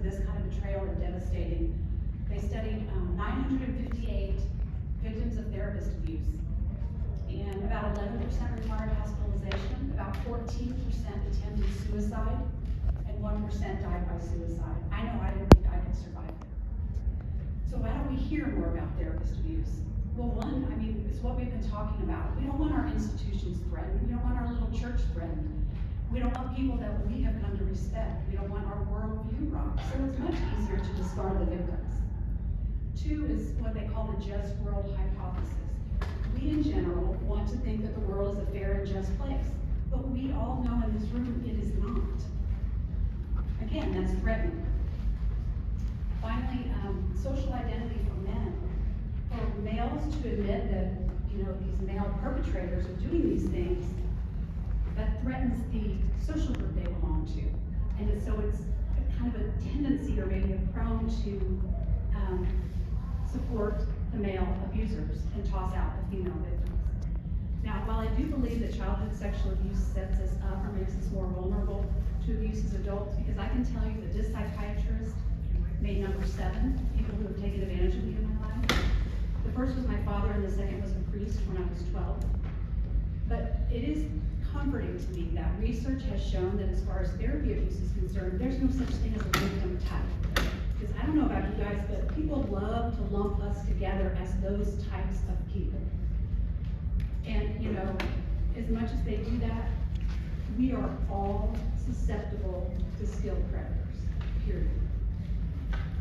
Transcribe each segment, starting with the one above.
of this kind of betrayal are devastating. They studied 958 victims of therapist abuse, and about 11% required hospitalization, about 14% attempted suicide, and 1% died by suicide. I know I didn't think I could survive it. So why don't we hear more about therapist abuse? Well, one, it's what we've been talking about. We don't want our institutions threatened. We don't want our little church threatened. We don't want people that we have come to respect. We don't want our worldview rocked. So it's much easier to discard the victims. Two is what they call the just world hypothesis. We in general want to think that the world is a fair and just place, but we all know in this room it is not. Again, that's threatening. Finally, social identity for men. For males to admit that, these male perpetrators are doing these things, that threatens the social group they belong to. And so it's kind of a tendency, or maybe a prone to support the male abusers and toss out the female victims. Now, while I do believe that childhood sexual abuse sets us up or makes us more vulnerable to abuse as adults, because I can tell you that this psychiatrist made number 7 people who have taken advantage of me in my life. The first was my father, and the second was a priest when I was 12. But it is comforting to me that research has shown that as far as therapy abuse is concerned, there's no such thing as a victim type. Because I don't know about you guys, but people love to lump us together as those types of people. And, as much as they do that, we are all susceptible to skilled predators, period.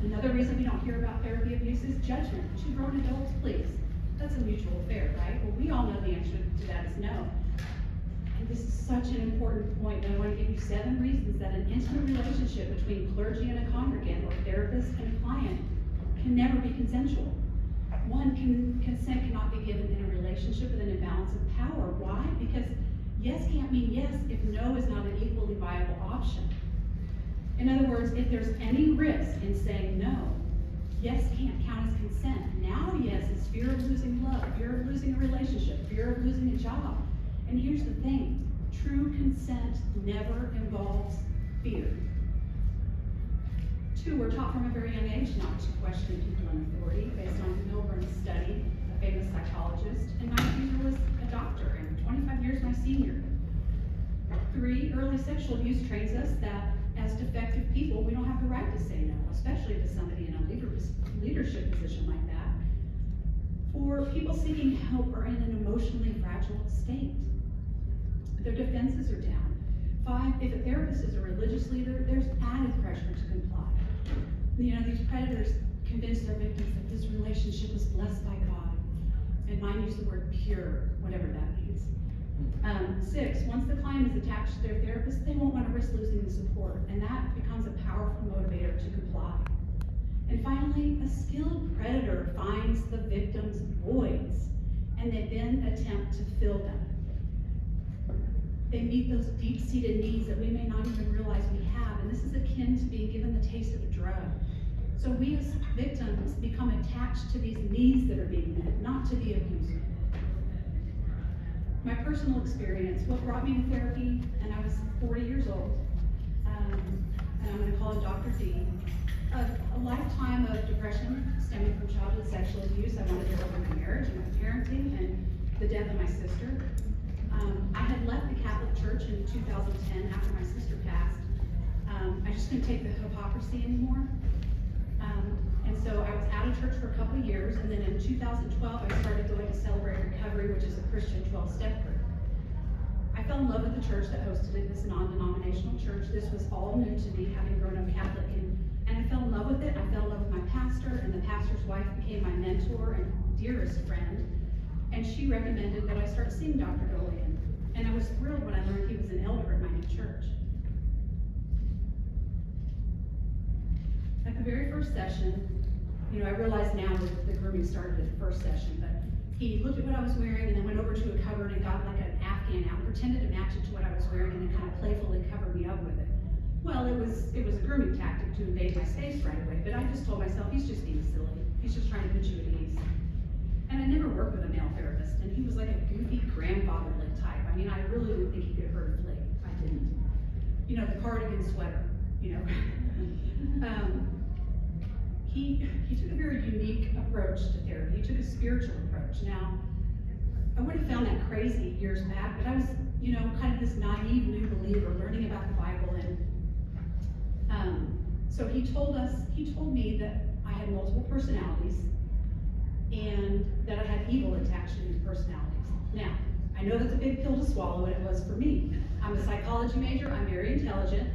Another reason we don't hear about therapy abuse is judgment. 2 grown adults, please. That's a mutual affair, right? Well, we all know the answer to that is no. And this is such an important point, and I want to give you 7 reasons that an intimate relationship between clergy and a congregant, or therapist and a client, can never be consensual. One, consent cannot be given in a relationship with an imbalance of power. Why? Because yes can't mean yes if no is not an equally viable option. In other words, if there's any risk in saying no, yes can't count as consent. Now yes is fear of losing love, fear of losing a relationship, fear of losing a job. And here's the thing, true consent never involves fear. 2, we're taught from a very young age not to question people in authority based on Milburn's study, a famous psychologist, and my teacher was a doctor and 25 years my senior. 3, early sexual abuse trains us that as defective people, we don't have the right to say no, especially to somebody in a leadership position like that. 4, people seeking help are in an emotionally fragile state. Their defenses are down. 5, if a therapist is a religious leader, there's added pressure to comply. These predators convince their victims that this relationship is blessed by God. And mine use the word pure, whatever that means. 6, once the client is attached to their therapist, they won't want to risk losing the support, and that becomes a powerful motivator to comply. And finally, a skilled predator finds the victim's voids, and they then attempt to fill them. They meet those deep-seated needs that we may not even realize we have, and this is akin to being given the taste of a drug. So we as victims become attached to these needs that are being met, not to the abuser. My personal experience, what brought me to therapy, and I was 40 years old, and I'm going to call it Dr. D, a lifetime of depression stemming from childhood sexual abuse. I wanted to get over my marriage and my parenting and the death of my sister. I had left the Catholic Church in 2010 after my sister passed. I just couldn't take the hypocrisy anymore. And so I was out of church for a couple of years, and then in 2012 I started going to Celebrate Recovery, which is a Christian 12-step group. I fell in love with the church that hosted it, this non-denominational church. This was all new to me, having grown up Catholic, and I fell in love with it. I fell in love with my pastor, and the pastor's wife became my mentor and dearest friend, and she recommended that I start seeing Dr. Dolian. And I was thrilled when I learned he was an elder at my new church. At the very first session, I realize now that the grooming started at the first session, but he looked at what I was wearing and then went over to a cupboard and got like an Afghan out and pretended to match it to what I was wearing and then kind of playfully covered me up with it. Well, it was a grooming tactic to invade my space right away, but I just told myself, he's just being silly. He's just trying to put you at ease. And I never worked with a male therapist, and he was like a goofy grandfatherly type. I really didn't think he could hurt a flea. I didn't. The cardigan sweater. you know. He took a very unique approach to therapy. He took a spiritual approach. Now, I would have found that crazy years back, but I was, you know, kind of this naive new believer learning about the Bible, and so he told me that I had multiple personalities and that I had evil attached to these personalities. Now, I know that's a big pill to swallow, and it was for me. I'm a psychology major, I'm very intelligent.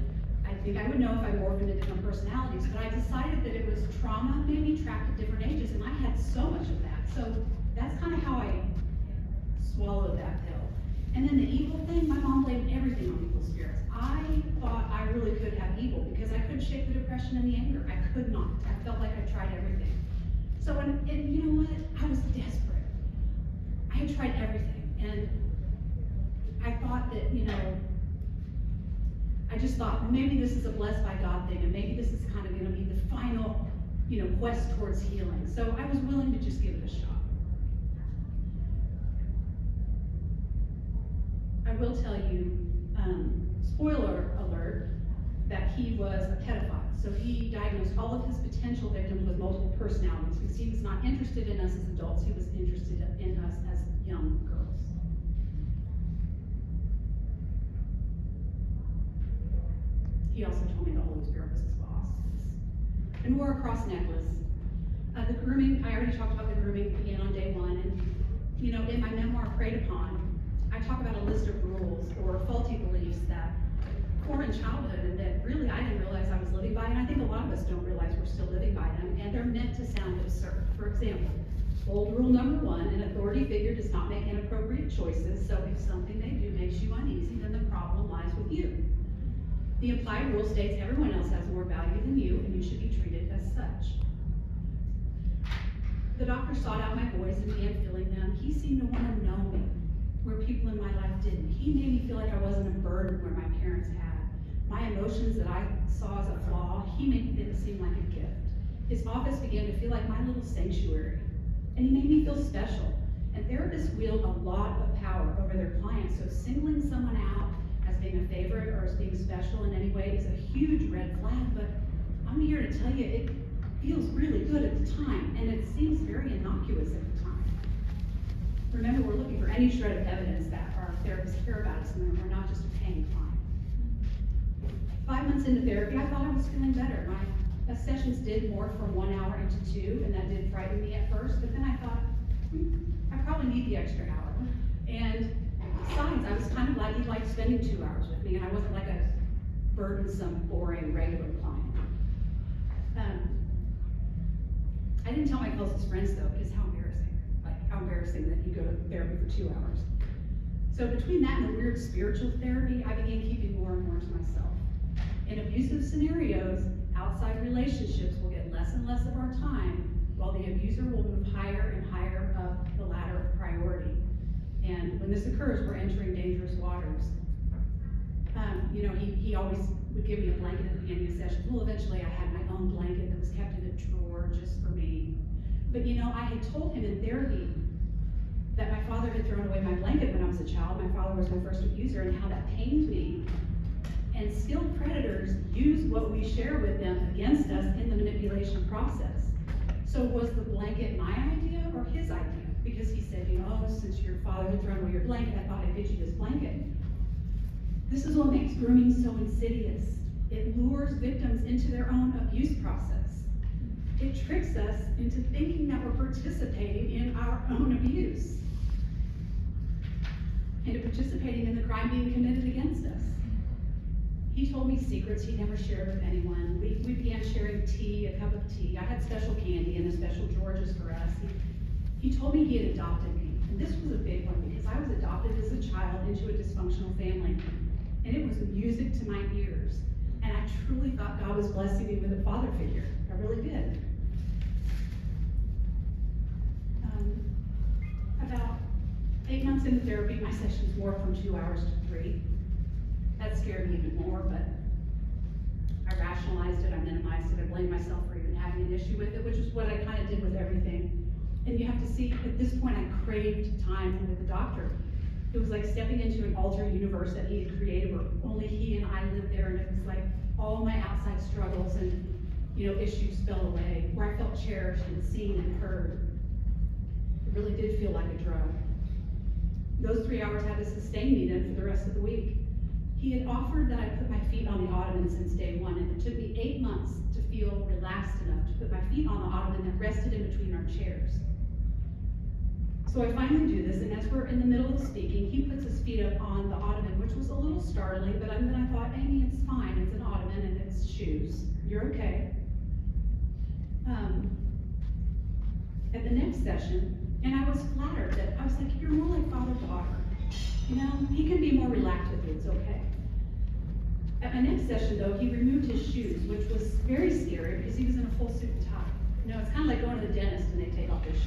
I think I would know if I morphed into different personalities, but I decided that it was trauma made me trapped at different ages, and I had so much of that. So that's kind of how I swallowed that pill. And then the evil thing, my mom blamed everything on evil spirits. I thought I really could have evil because I couldn't shake the depression and the anger. I could not. I felt like I tried everything. So, and you know what? I was desperate. I had tried everything, and I thought that, you know, I just thought, well, maybe this is a blessed by God thing, and maybe this is kind of going to be the final, you know, quest towards healing. So I was willing to just give it a shot. I will tell you, spoiler alert, that he was a pedophile. So he diagnosed all of his potential victims with multiple personalities because he was not interested in us as adults, he was interested in us as young girls. He also told me the Holy Spirit was his boss. And wore a cross necklace. The grooming, I already talked about the grooming began on day one, and you know, in my memoir, Preyed Upon, I talk about a list of rules or faulty beliefs that form in childhood and that really I didn't realize I was living by, and I think a lot of us don't realize we're still living by them, and they're meant to sound absurd. For example, old rule number 1, an authority figure does not make inappropriate choices, so if something they do makes you uneasy, then the problem lies with you. The implied rule states everyone else has more value than you, and you should be treated as such. The doctor sought out my boys and began filling them. He seemed to want to know me, where people in my life didn't. He made me feel like I wasn't a burden where my parents had. My emotions that I saw as a flaw, he made them seem like a gift. His office began to feel like my little sanctuary, and he made me feel special. And therapists wield a lot of power over their clients, so singling someone out as being a favorite or as being special in any way is a huge red flag, but I'm here to tell you it feels really good at the time, and it seems very innocuous at the time. Remember, we're looking for any shred of evidence that our therapists care about us and that we're not just a paying client. 5 months into therapy, I thought I was feeling better. My sessions did morph from 1 hour into 2, and that did frighten me at first, but then I thought, I probably need the extra hour. And besides, I was kind of glad he liked spending 2 hours with me, and I wasn't like a burdensome, boring, regular client. I didn't tell my closest friends though, because how embarrassing. Like, how embarrassing that you go to therapy for 2 hours. So between that and the weird spiritual therapy, I began keeping more and more to myself. In abusive scenarios, outside relationships will get less and less of our time, while the abuser will move higher and higher up the ladder of priority. And when this occurs, we're entering dangerous waters. You know, he always would give me a blanket at the beginning of sessions. Well, eventually I had my own blanket that was kept in a drawer just for me. But you know, I had told him in therapy that my father had thrown away my blanket when I was a child. My father was my first abuser, and how that pained me. And skilled predators use what we share with them against us in the manipulation process. So was the blanket my idea or his idea? Because he said, you know, since your father had thrown away your blanket, I thought I'd get you this blanket. This is what makes grooming so insidious. It lures victims into their own abuse process. It tricks us into thinking that we're participating in our own abuse, and participating in the crime being committed against us. He told me secrets he never shared with anyone. We began sharing tea, a cup of tea. I had special candy in a special drawer just for us. He told me he had adopted me, and this was a big one because I was adopted as a child into a dysfunctional family, and it was music to my ears. And I truly thought God was blessing me with a father figure. I really did. About 8 months into therapy, my sessions morphed from 2 hours to 3. That scared me even more, but I rationalized it, I minimized it, I blamed myself for even having an issue with it, which is what I kind of did with everything. And you have to see, at this point, I craved time with the doctor. It was like stepping into an alternate universe that he had created where only he and I lived there, and it was like all my outside struggles and, issues fell away, where I felt cherished and seen and heard. It really did feel like a drug. Those 3 hours had to sustain me then for the rest of the week. He had offered that I put my feet on the ottoman since day one, and it took me 8 months to feel relaxed enough to put my feet on the ottoman that rested in between our chairs. So I finally do this, and as we're in the middle of speaking, he puts his feet up on the ottoman, which was a little startling, but then I thought, Amy, it's fine. It's an ottoman and it's shoes. You're okay. At the next session, and I was flattered that I was like, you're more like father-daughter. He can be more relaxed with you, it's okay. At my next session though, he removed his shoes, which was very scary because he was in a full suit and tie. It's kind of like going to the dentist and they take off their shoes.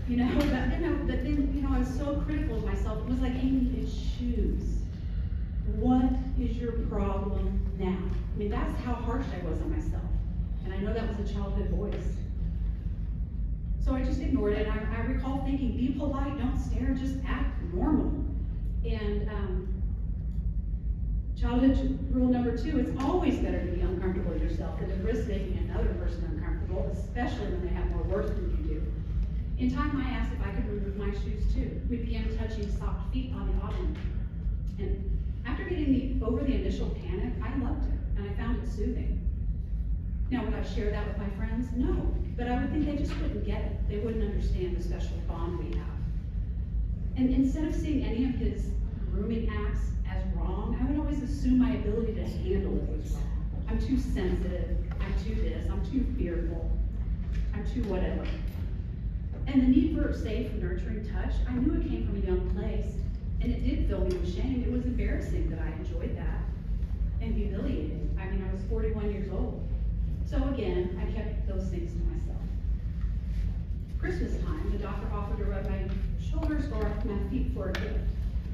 But then, I was so critical of myself. It was like, Amy, it's shoes. What is your problem now? That's how harsh I was on myself. And I know that was a childhood voice. So I just ignored it, and I recall thinking, be polite, don't stare, just act normal. And childhood rule number 2, it's always better to be uncomfortable yourself than to risk making another person uncomfortable, especially when they have more worth than you do. In time, I asked if I could remove my shoes too. We began touching soft feet on the ottoman. And after getting over the initial panic, I loved it, and I found it soothing. Now, would I share that with my friends? No, but I would think they just wouldn't get it. They wouldn't understand the special bond we have. And instead of seeing any of his grooming acts as wrong, I would always assume my ability to handle it was wrong. I'm too sensitive, I'm too this, I'm too fearful, I'm too whatever. And the need for safe, nurturing touch, I knew it came from a young place, and it did fill me with shame. It was embarrassing that I enjoyed that, and humiliating. I was 41 years old. So again, I kept those things to myself. Christmas time, the doctor offered to rub my shoulders or my feet for a gift.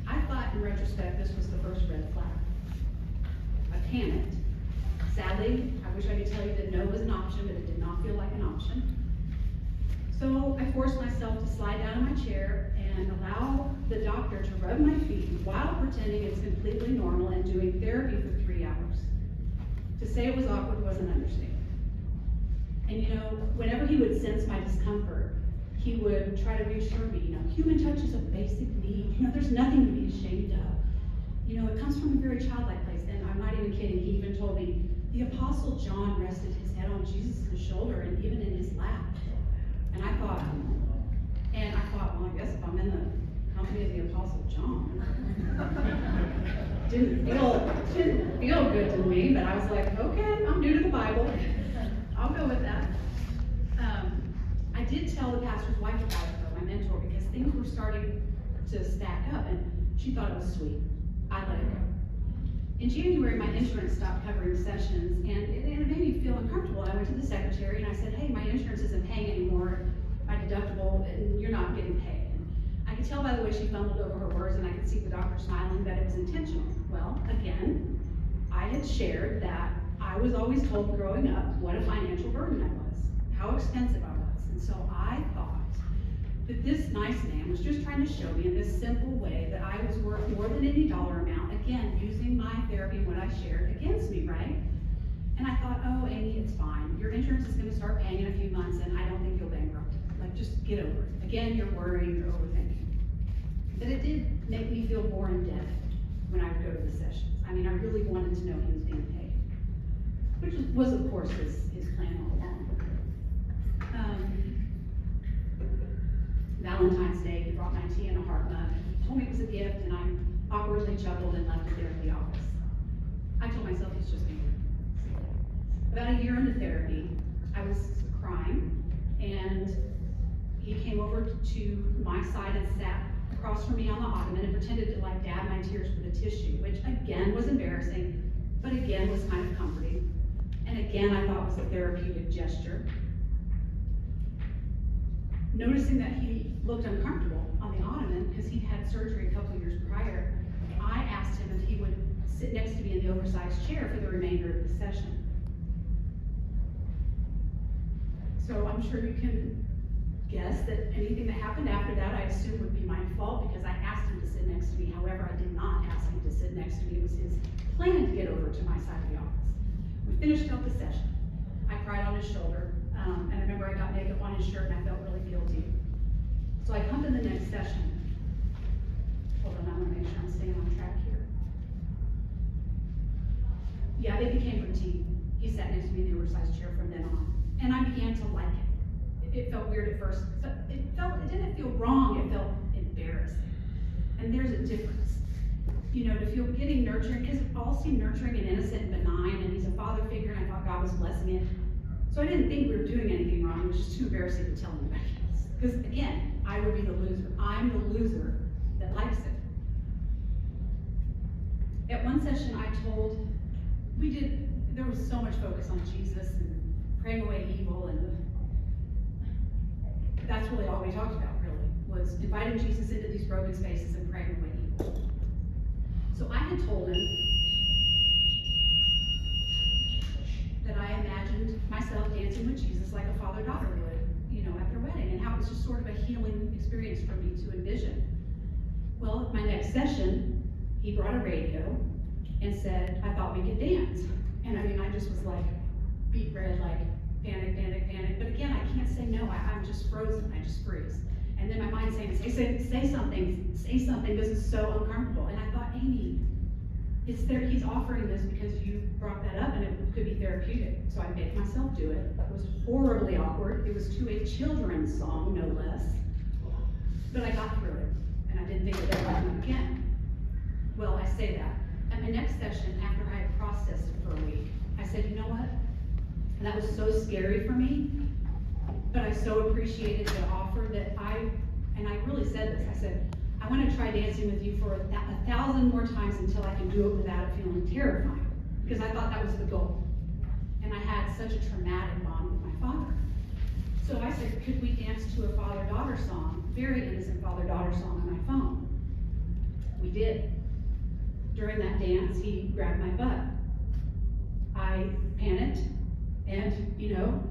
I thought in retrospect this was the first red flag. I panicked. Sadly, I wish I could tell you that no was an option, but it did not feel like an option. So I forced myself to slide down in my chair and allow the doctor to rub my feet while pretending it's completely normal and doing therapy for 3 hours. To say it was awkward was an understatement. And whenever he would sense my discomfort, he would try to reassure me, human touch is a basic need. There's nothing to be ashamed of. It comes from a very childlike place. And I'm not even kidding. He even told me, the Apostle John rested his head on Jesus' shoulder and even in his lap. And I thought, well, I guess if I'm in the company of the Apostle John, didn't feel good to me, but I was like, okay, I'm new to the Bible. I'll go with that. I did tell the pastor's wife about it, though, my mentor, because things were starting to stack up, and she thought it was sweet. I let it go. In January, my insurance stopped covering sessions, and it made me feel uncomfortable. I went to the secretary and I said, hey, my insurance isn't paying anymore, my deductible, and you're not getting paid. And I could tell by the way she fumbled over her words, and I could see the doctor smiling that it was intentional. Well, again, I had shared that I was always told growing up what a financial burden I was, how expensive I was. And so I thought that this nice man was just trying to show me in this simple way that I was worth more than any dollar amount, again, using my therapy and what I shared against me, right? And I thought, oh, Amy, it's fine. Your insurance is going to start paying in a few months, and I don't think you'll bankrupt it. Like, just get over it. Again, you're worrying, you're overthinking. But it did make me feel more indebted when I would go to the sessions. I really wanted to know he was being paid, which was of course, his plan all along. Valentine's Day, he brought my tea and a heart mug. He told me it was a gift, and I awkwardly chuckled and left it there in the office. I told myself he's just being silly. About a year into therapy, I was crying, and he came over to my side and sat across from me on the ottoman and pretended to dab my tears with a tissue, which again was embarrassing, but again was kind of comforting. And again, I thought was a therapeutic gesture. Noticing that he looked uncomfortable on the ottoman because he'd had surgery a couple of years prior, I asked him if he would sit next to me in the oversized chair for the remainder of the session. So I'm sure you can guess that anything that happened after that I assume would be my fault because I asked him to sit next to me. However, I did not ask him to sit next to me. It was his plan to get over to my side of the office. We finished out the session. I cried on his shoulder, and I remember I got makeup on his shirt and I felt really guilty. So I come to the next session. Hold on, I want to make sure I'm staying on track here. Yeah, it became routine. He sat next to me in the oversized chair from then on, and I began to like it. It felt weird at first. It didn't feel wrong. It felt embarrassing. And there's a difference. You know, to feel getting nurturing, because it all seemed nurturing and innocent and benign, and he's a father figure, and I thought God was blessing it. So I didn't think we were doing anything wrong. It was just too embarrassing to tell anybody else. Because again, I would be the loser. I'm the loser that likes it. At one session there was so much focus on Jesus and praying away evil, and that's really all we talked about, really, was inviting Jesus into these broken spaces and praying away evil. So I had told him that I imagined myself dancing with Jesus like a father-daughter would, you know, at their wedding, and how it was just sort of a healing experience for me to envision. Well, at my next session, he brought a radio and said, I thought we could dance. And I mean, I just was like, beat red, like, panic, panic, panic. But again, I can't say no, I'm just frozen, I just freeze. And then my mind's saying, say something, this is so uncomfortable. And I thought, Amy, he's offering this because you brought that up and it could be therapeutic. So I made myself do it. It was horribly awkward. It was to a children's song, no less. But I got through it, and I didn't think of it again. Well, I say that. At my next session, after I had processed it for a week, I said, you know what? That was so scary for me, but I so appreciated the offer that I really said this, I said, I want to try dancing with you for 1,000 more times until I can do it without it feeling terrifying, because I thought that was the goal. And I had such a traumatic bond with my father. So I said, could we dance to a father-daughter song, very innocent father-daughter song on my phone? We did. During that dance, he grabbed my butt. I panicked, and you know,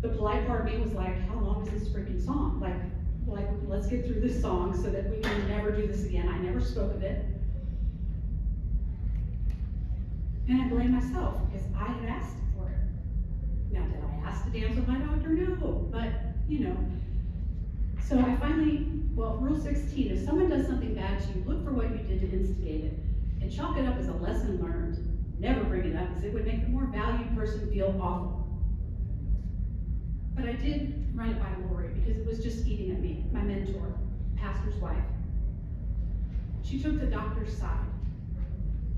the polite part of me was like, how long is this freaking song? Like, let's get through this song so that we can never do this again. I never spoke of it. And I blamed myself because I had asked for it. Now, did I ask to dance with my doctor? No, but you know. So I finally, rule 16, if someone does something bad to you, look for what you did to instigate it and chalk it up as a lesson learned. Never bring it up, because it would make the more valued person feel awful. But I did run it by Lori because it was just eating at me, my mentor, pastor's wife. She took the doctor's side,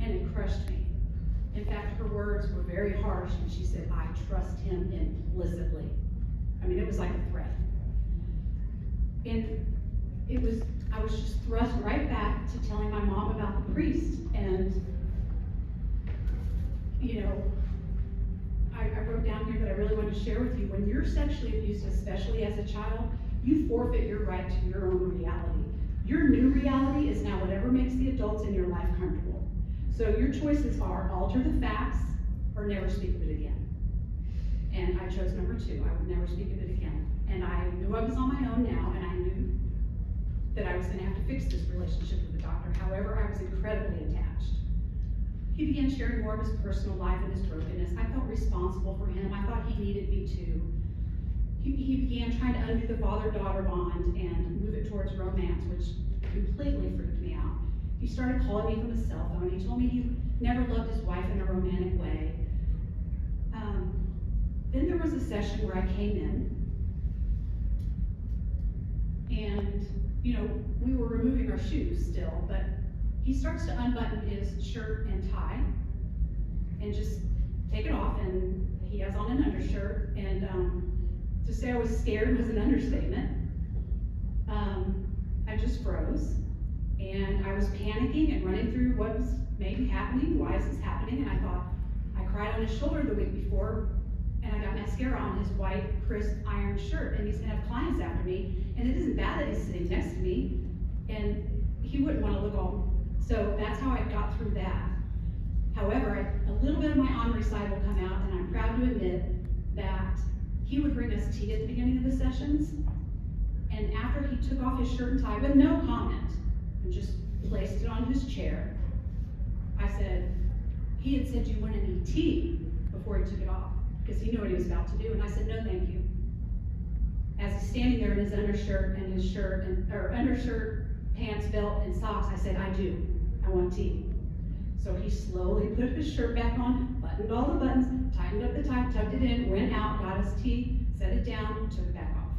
and it crushed me. In fact, her words were very harsh, and she said, I trust him implicitly. I mean, it was like a threat. And I was just thrust right back to telling my mom about the priest. And, you know, I wrote down here that I really want to share with you. When you're sexually abused, especially as a child, you forfeit your right to your own reality. Your new reality is now whatever makes the adults in your life comfortable. So your choices are alter the facts or never speak of it again. And I chose number 2. I would never speak of it again. And I knew I was on my own now, and I knew that I was going to have to fix this relationship with the doctor. However, I was incredibly attached. He began sharing more of his personal life and his brokenness. I felt responsible for him. I thought he needed me too. He began trying to undo the father-daughter bond and move it towards romance, which completely freaked me out. He started calling me from his cell phone. He told me he never loved his wife in a romantic way. Then there was a session where I came in, and you know, we were removing our shoes still, but he starts to unbutton his shirt and tie and just take it off, and he has on an undershirt, and to say I was scared was an understatement. I just froze, and I was panicking and running through what was maybe happening, why is this happening, and I thought, I cried on his shoulder the week before, and I got mascara on his white, crisp, iron shirt, and he's gonna have clients after me, and it isn't bad that he's sitting next to me, and he wouldn't wanna look all, so that's how I got through that. However, a little bit of my honorary side will come out, and I'm proud to admit that he would bring us tea at the beginning of the sessions, and after he took off his shirt and tie with no comment, and just placed it on his chair, I said, he had said, do you want any tea? before he took it off, because he knew what he was about to do, and I said, no, thank you. As he's standing there in his undershirt and his shirt, or undershirt, pants, belt, and socks, I said, I do. I want tea. So he slowly put his shirt back on, buttoned all the buttons, tightened up the tie, tucked it in, went out, got his tea, set it down, took it back off.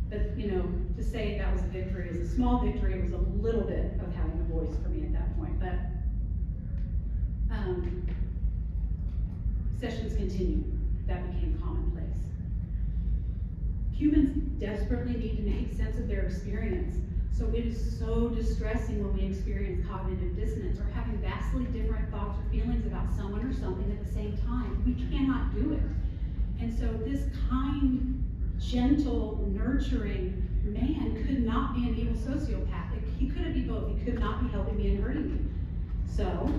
But, you know, to say that was a victory is a small victory. It was a little bit of having a voice for me at that point. But sessions continued. That became commonplace. Humans desperately need to make sense of their experience. So it is so distressing when we experience cognitive dissonance or having vastly different thoughts or feelings about someone or something at the same time. We cannot do it. And so this kind, gentle, nurturing man could not be an evil sociopath. He couldn't be both. He could not be helping me and hurting me. So,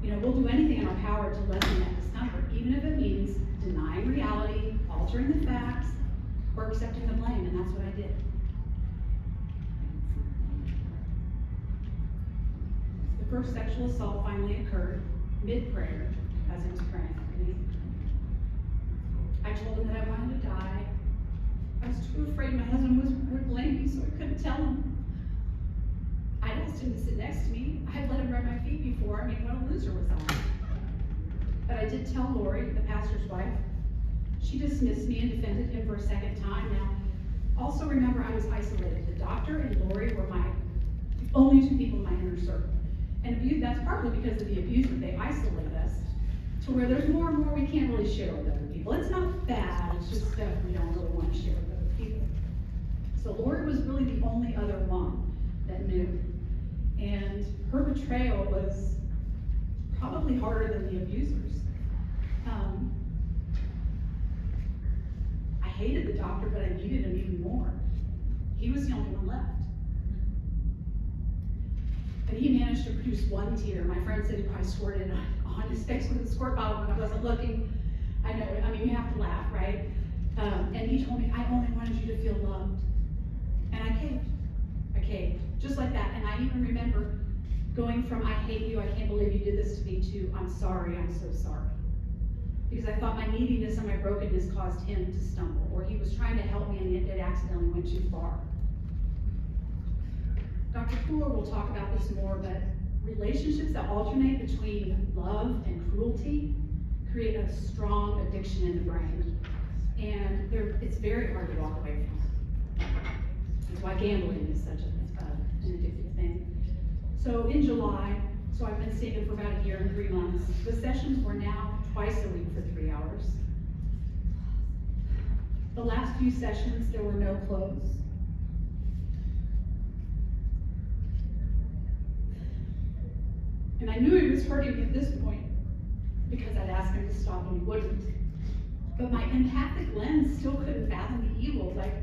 you know, we'll do anything in our power to lessen that discomfort, even if it means denying reality, altering the facts, or accepting the blame, and that's what I did. The first sexual assault finally occurred mid-prayer as he was praying for me. I told him that I wanted to die. I was too afraid my husband would blame me, so I couldn't tell him. I'd asked him to sit next to me. I had let him rub my feet before. I mean, what a loser was I? But I did tell Lori, the pastor's wife. She dismissed me and defended him for a second time. Now, also remember, I was isolated. The doctor and Lori were the only two people in my inner circle. And that's partly because of the abuser. They isolate us to where there's more and more we can't really share with other people. It's not bad, it's just stuff we don't really want to share with other people. So Lori was really the only other one that knew. And her betrayal was probably harder than the abusers. I hated the doctor, but I needed him even more. He was the only one left. And he managed to produce one tear. My friend said he probably squirted on his face with a squirt bottle when I wasn't looking. I know, I mean, you have to laugh, right? And he told me, I only wanted you to feel loved. And I caved. I caved, just like that. And I even remember going from, I hate you, I can't believe you did this to me, to, I'm sorry, I'm so sorry. Because I thought my neediness and my brokenness caused him to stumble, or he was trying to help me and it accidentally went too far. Dr. Fuller will talk about this more, but relationships that alternate between love and cruelty create a strong addiction in the brain. And it's very hard to walk away from. That's why gambling is such an addictive thing. So in July, so I've been seeing him for about a year and 3 months. The sessions were now twice a week for 3 hours. The last few sessions, there were no clothes. And I knew he was hurting me at this point because I'd asked him to stop and he wouldn't. But my empathic lens still couldn't fathom the evil. Like,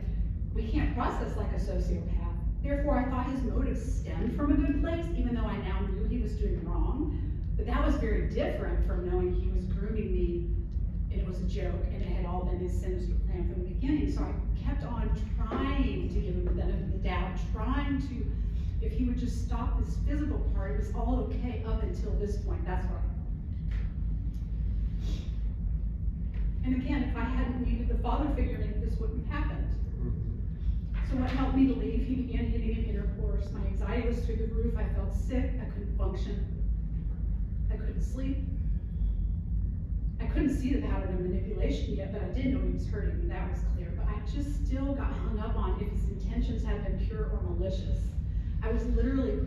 we can't process like a sociopath. Therefore, I thought his motives stemmed from a good place, even though I now knew he was doing wrong. But that was very different from knowing he was grooming me. It was a joke, and it had all been his sinister plan from the beginning. So I kept on trying to give him the benefit of the doubt, trying to, if he would just stop this physical part, it was all okay up until this point. That's what I thought. And again, if I hadn't needed the father figure, maybe this wouldn't have happened. So what helped me to leave? He began hitting an intercourse. My anxiety was through the roof. I felt sick. I couldn't function. I couldn't sleep. I couldn't see the pattern of manipulation yet, but I did know he was hurting me. That was clear. But I just still got hung up on if his intentions had been pure or malicious. I was literally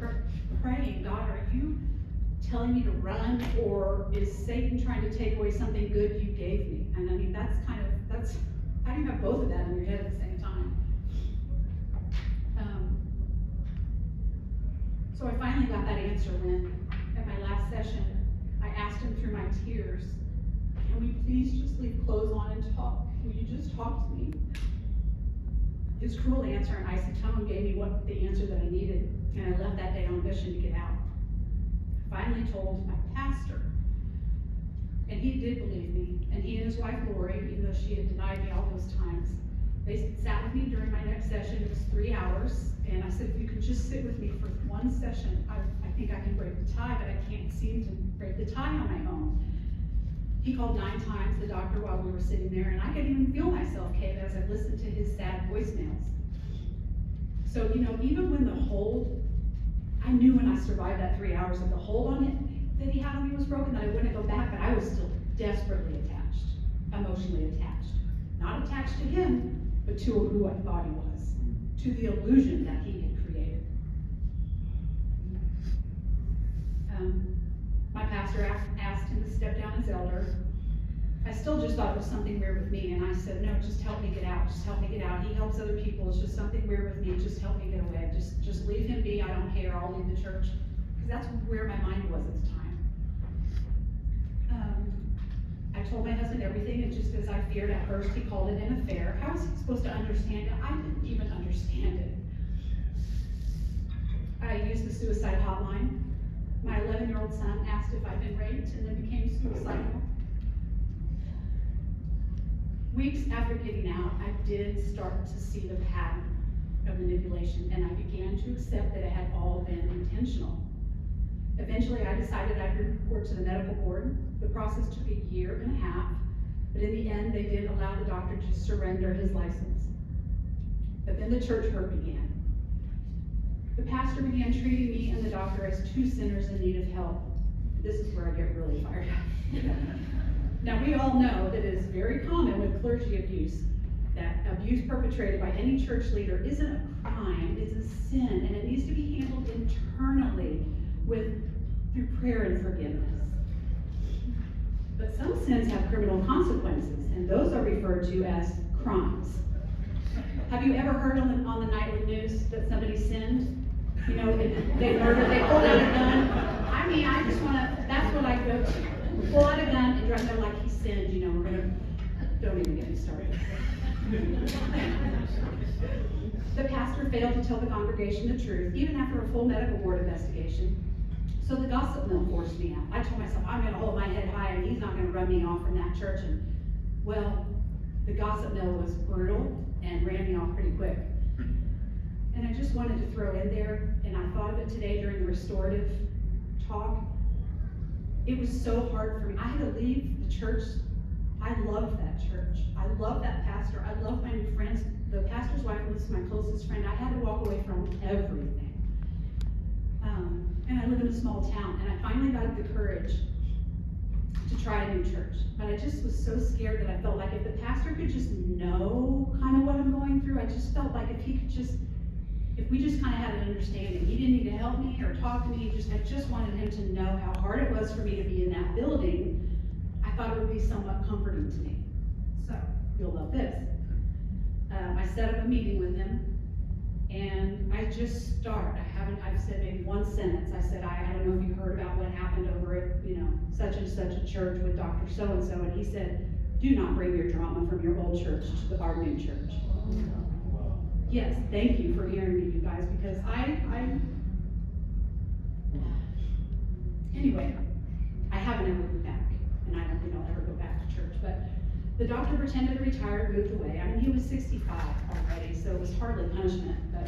praying, God, are you telling me to run, or is Satan trying to take away something good you gave me? And I mean, that's how do you have both of that in your head at the same time? So I finally got that answer when, at my last session, I asked him through my tears, can we please just leave clothes on and talk? Will you just talk to me? His cruel answer and icy tone gave me the answer that I needed, and I left that day on mission to get out. I finally told my pastor, and he did believe me, and he and his wife Lori, even though she had denied me all those times, they sat with me during my next session. It was 3 hours, and I said, if you could just sit with me for one session, I think I can break the tie, but I can't seem to break the tie on my own. He called 9 times, the doctor, while we were sitting there, and I could even feel myself cave as I listened to his sad voicemails. So, even when the hold, I knew when I survived that 3 hours that the hold on it that he had on me was broken, that I wouldn't go back, but I was still desperately attached, emotionally attached. Not attached to him, but to who I thought he was, to the illusion that he had created. My pastor asked him to step down as elder. I still just thought it was something weird with me, and I said, no, just help me get out, just help me get out. He helps other people, it's just something weird with me, just help me get away, just leave him be, I don't care, I'll leave the church. Because that's where my mind was at the time. I told my husband everything, and just as I feared at first, he called it an affair. How was he supposed to understand it? I didn't even understand it. I used the suicide hotline. My 11-year-old son asked if I'd been raped and then became suicidal. Weeks after getting out, I did start to see the pattern of manipulation, and I began to accept that it had all been intentional. Eventually, I decided I'd report to the medical board. The process took 1.5 years, but in the end, they did allow the doctor to surrender his license. But then the church hurt began. The pastor began treating me and the doctor as 2 sinners in need of help. This is where I get really fired up. Now, we all know that it is very common with clergy abuse, that abuse perpetrated by any church leader isn't a crime, it's a sin, and it needs to be handled internally through prayer and forgiveness. But some sins have criminal consequences, and those are referred to as crimes. Have you ever heard on the nightly news that somebody sinned? They murdered, they pulled out a gun. I just that's what I go to. Pull out a gun and drive there like he sinned, don't even get me started. The pastor failed to tell the congregation the truth, even after a full medical board investigation. So the gossip mill forced me out. I told myself, I'm going to hold my head high and he's not going to run me off from that church. And, well, the gossip mill was brutal and ran me off pretty quick. And I just wanted to throw in there, and I thought of it today during the restorative talk. It was so hard for me. I had to leave the church. I loved that church. I loved that pastor. I loved my new friends. The pastor's wife was my closest friend. I had to walk away from everything. And I live in a small town, and I finally got the courage to try a new church. But I just was so scared that I felt like if the pastor could just know kind of what I'm going through, I just felt like if we just kind of had an understanding. He didn't need to help me or talk to me, I just wanted him to know how hard it was for me to be in that building. I thought it would be somewhat comforting to me. So, you'll love this. I set up a meeting with him, and I just I've said maybe one sentence. I said, I don't know if you heard about what happened over at, such and such a church with Dr. So-and-so, and he said, do not bring your drama from your old church to our new church. Yes, thank you for hearing me, you guys, because anyway, I haven't ever been back, and I don't think I'll ever go back to church, but the doctor pretended to retire, moved away. He was 65 already, so it was hardly punishment, but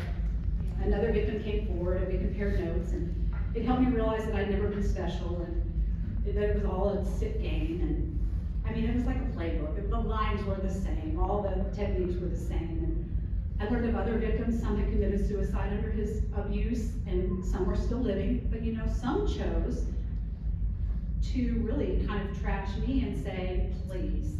another victim came forward, and we compared notes, and it helped me realize that I'd never been special, and that it was all a sick game, and it was like a playbook. The lines were the same, all the techniques were the same, and I learned of other victims. Some had committed suicide under his abuse, and some were still living. But some chose to really kind of trash me and say, please.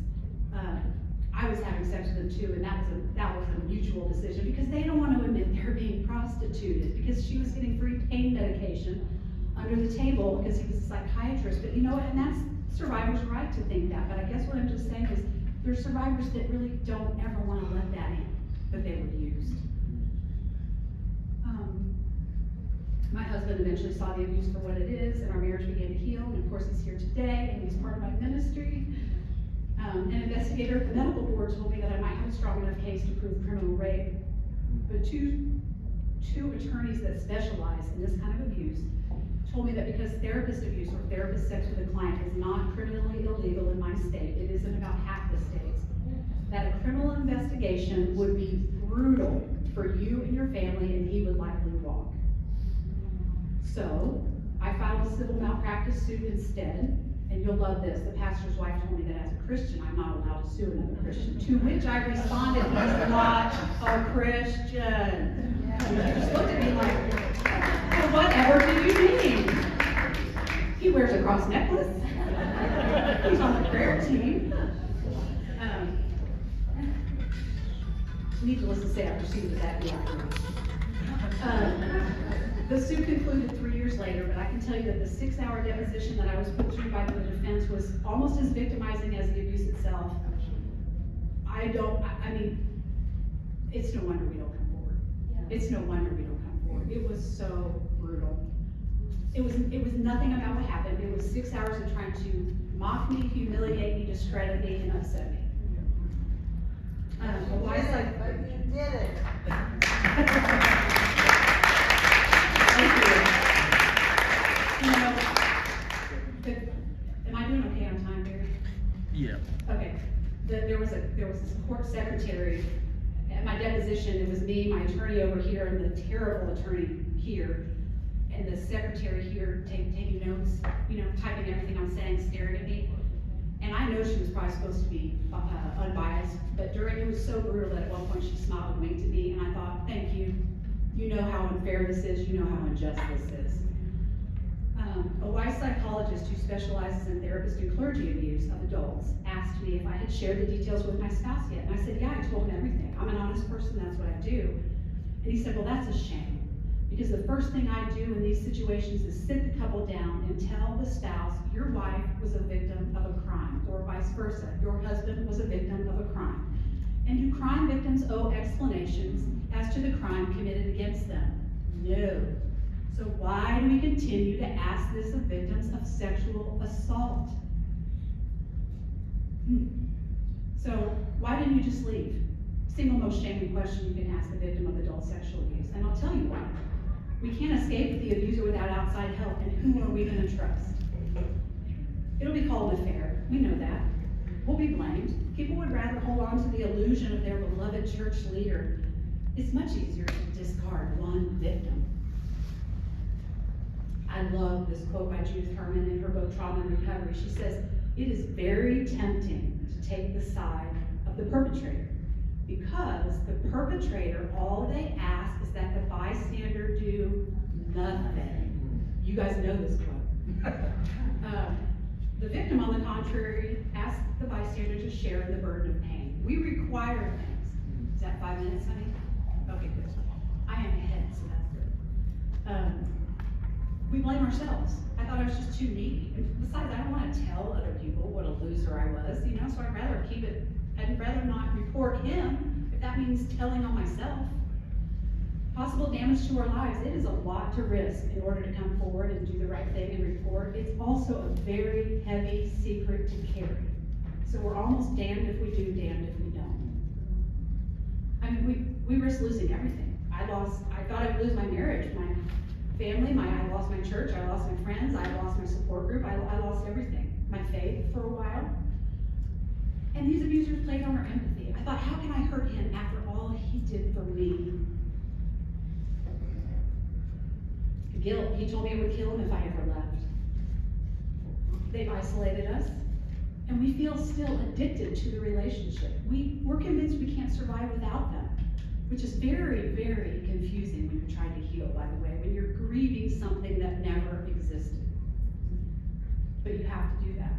I was having sex with them too, and that was a mutual decision because they don't want to admit they're being prostituted because she was getting free pain medication under the table because he was a psychiatrist. But you know what? And that's survivors' right to think that. But I guess what I'm just saying is there's survivors that really don't ever want to let that in. But they were used. My husband eventually saw the abuse for what it is, and our marriage began to heal, and of course he's here today, and he's part of my ministry. An investigator at the medical board told me that I might have a strong enough case to prove criminal rape, but two attorneys that specialize in this kind of abuse told me that because therapist abuse or therapist sex with a client is not criminally illegal in my state, it is in about half the states, that a criminal investigation would be brutal for you and your family, and he would likely walk. So I filed a civil malpractice suit instead, And you'll love this. The pastor's wife told me that as a Christian, I'm not allowed to sue another Christian. To which I responded, he's not a Christian. She just looked at me like, well, whatever do you mean? He wears a cross necklace. He's on the prayer team. Needless to say, I proceeded that day afterwards. The suit concluded 3 years later, but I can tell you that the 6-hour deposition that I was put through by the defense was almost as victimizing as the abuse itself. I mean, it's no wonder we don't come forward. It's no wonder we don't come forward. It was so brutal. It was nothing about what happened. It was 6 hours of trying to mock me, humiliate me, discredit me, and upset me. But you did it. Am I doing okay on time, Barry? Yeah. Okay. There was this court secretary at my deposition. It was me, my attorney over here, and the terrible attorney here, and the secretary here taking notes, typing everything I'm saying, staring at me. And I know she was probably supposed to be unbiased, but it was so brutal that at one point she smiled and winked at me, and I thought, thank you. You know how unfair this is. You know how unjust this is. A wise psychologist who specializes in therapist and clergy abuse of adults asked me if I had shared the details with my spouse yet. And I said, yeah, I told him everything. I'm an honest person, that's what I do. And he said, well, that's a shame. Because the first thing I do in these situations is sit the couple down and tell the spouse, your wife was a victim of a crime, or vice versa. Your husband was a victim of a crime. And do crime victims owe explanations as to the crime committed against them? No. So why do we continue to ask this of victims of sexual assault? So why didn't you just leave? Single most shaming question you can ask a victim of adult sexual abuse. And I'll tell you why. We can't escape the abuser without outside help, and who are we going to trust? It'll be called an affair. We know that. We'll be blamed. People would rather hold on to the illusion of their beloved church leader. It's much easier to discard one victim. I love this quote by Judith Herman in her book, Trauma and Recovery. She says, it is very tempting to take the side of the perpetrator because the perpetrator, all they ask is that the bystander do nothing. You guys know this quote. The victim, on the contrary, asks the bystander to share in the burden of pain. We require things. Is that 5 minutes, honey? Okay, good. I am ahead, so that's good. We blame ourselves. I thought I was just too needy. And besides, I don't want to tell other people what a loser I was, so I'd rather keep it, I'd rather not report him if that means telling on myself. Possible damage to our lives. It is a lot to risk in order to come forward and do the right thing and report. It's also a very heavy secret to carry. So we're almost damned if we do, damned if we don't. I mean, we risk losing everything. I thought I'd lose my marriage, my family, I lost my church, I lost my friends, I lost my support group, I lost everything. My faith for a while. And these abusers played on our empathy. I thought, how can I hurt him after all he did for me? Guilt. He told me it would kill him if I ever left. They've isolated us, and we feel still addicted to the relationship. We're convinced we can't survive without them, which is very, very confusing when you're trying to heal, by the way, when you're grieving something that never existed. But you have to do that.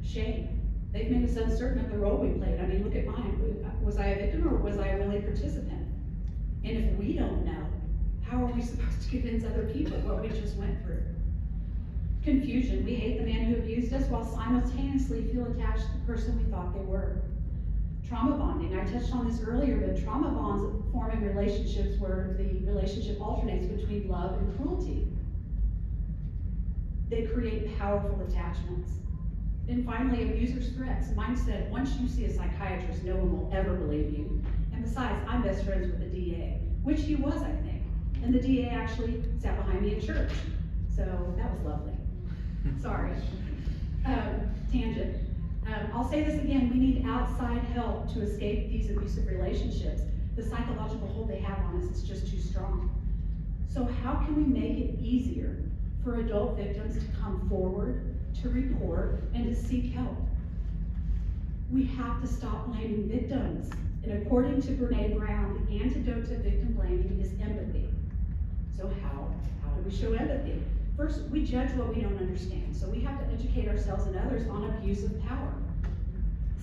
Shame. They've made us uncertain of the role we played. I mean, look at mine. Was I a victim or was I a willing participant? And if we don't know, how are we supposed to convince other people what we just went through? Confusion. We hate the man who abused us while simultaneously feel attached to the person we thought they were. Trauma bonding. I touched on this earlier, but trauma bonds form in relationships where the relationship alternates between love and cruelty. They create powerful attachments. And finally, abusers' threats. Mine said, once you see a psychiatrist, no one will ever believe you. And besides, I'm best friends with the DA, which he was, I think. And the DA actually sat behind me in church. So that was lovely. Sorry. Tangent. I'll say this again, we need outside help to escape these abusive relationships. The psychological hold they have on us is just too strong. So how can we make it easier for adult victims to come forward, to report, and to seek help. We have to stop blaming victims. And according to Brene Brown, the antidote to victim blaming is empathy. So how do we show empathy? First, we judge what we don't understand. So we have to educate ourselves and others on abuse of power.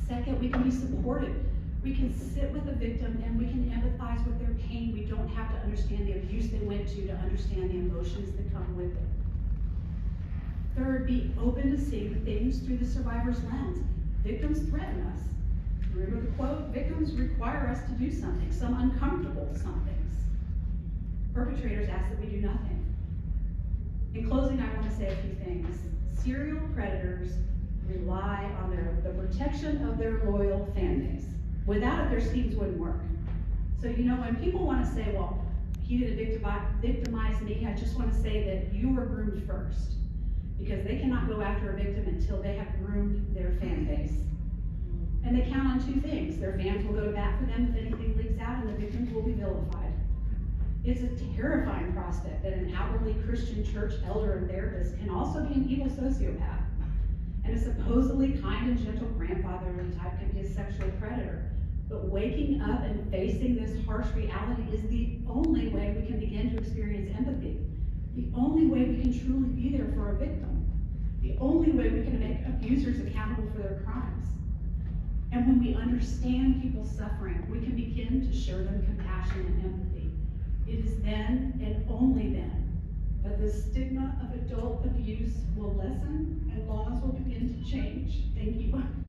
Second, we can be supportive. We can sit with the victim and we can empathize with their pain. We don't have to understand the abuse they went to understand the emotions that come with it. Third, be open to seeing things through the survivor's lens. Victims threaten us. Remember the quote? Victims require us to do something, some uncomfortable somethings. Perpetrators ask that we do nothing. In closing, I want to say a few things. Serial predators rely on the protection of their loyal fan base. Without it, their schemes wouldn't work. So, when people want to say, well, he didn't victimize me, I just want to say that you were groomed first. Because they cannot go after a victim until they have groomed their fan base. And they count on two things. Their fans will go to bat for them if anything leaks out, and the victims will be vilified. It's a terrifying prospect that an outwardly Christian church elder and therapist can also be an evil sociopath. And a supposedly kind and gentle grandfatherly type can be a sexual predator. But waking up and facing this harsh reality is the only way we can begin to experience empathy. The only way we can truly be there for a victim. The only way we can make abusers accountable for their crimes. And when we understand people's suffering, we can begin to show them compassion and empathy. It is then, and only then, that the stigma of adult abuse will lessen and laws will begin to change. Thank you.